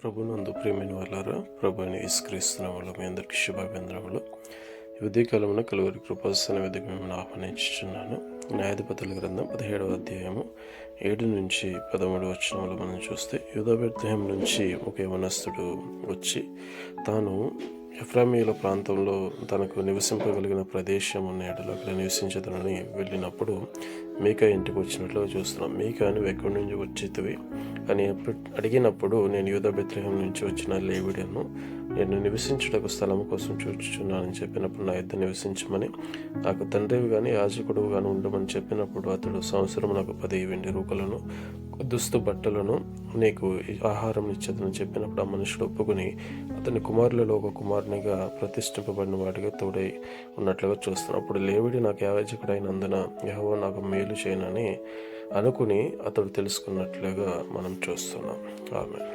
ప్రభునందు ప్రియమైన వాళ్ళారా, ప్రభుని యేసుక్రీస్తు వల్ల మీ అందరికీ శుభాభివందనములు. ఈ ఉదయకాలమున కలువరి కృపాసన వేదికకు మిమ్మల్ని ఆహ్వానించుచున్నాను. న్యాయాధిపతుల గ్రంథం 17వ అధ్యాయము 7 నుంచి 13 వచనములు మనం చూస్తే, యూదా బెత్లెహేము నుంచి ఒక యవనస్తుడు వచ్చి తాను ఎఫ్రాయిమీయుల ప్రాంతంలో తనకు నివసింపగలిగిన ప్రదేశం ఉన్న ఎడల అక్కడ నివసించదనని వెళ్ళినప్పుడు మీకా ఇంటికి వచ్చినట్లుగా చూస్తున్నాం. మీకా నువ్వు ఎక్కడి నుంచి వచ్చితివి అని అడిగినప్పుడు, నేను యూదా బెత్లెహేము నుంచి వచ్చిన లేవీయుడను, నేను నివసించుటకు స్థలం కోసం చూచుచున్నానని చెప్పినప్పుడు, నా యొద్ద నివసించమని నాకు తండ్రివి కానీ యాజకుడు కానీ ఉండమని చెప్పినప్పుడు, అతడు సంవత్సరం నాకు 10 వెండి రూకలను దుస్తు బట్టలను నీకు ఆహారం ఇచ్చేదని చెప్పినప్పుడు, ఆ మనుషుడు ఒప్పుకొని అతని కుమారులలో ఒక కుమారునిగా ప్రతిష్ఠింపబడిన వాడిగా తోడై ఉన్నట్లుగా చూస్తున్నాం. అప్పుడు లేవీయుడు నాకు యాజకుడైనందున యెహోవా నాకు మేలు చేయనని అనుకుని అతడు తెలుసుకున్నట్లుగా మనం చూస్తున్నాం. ఆమేన్.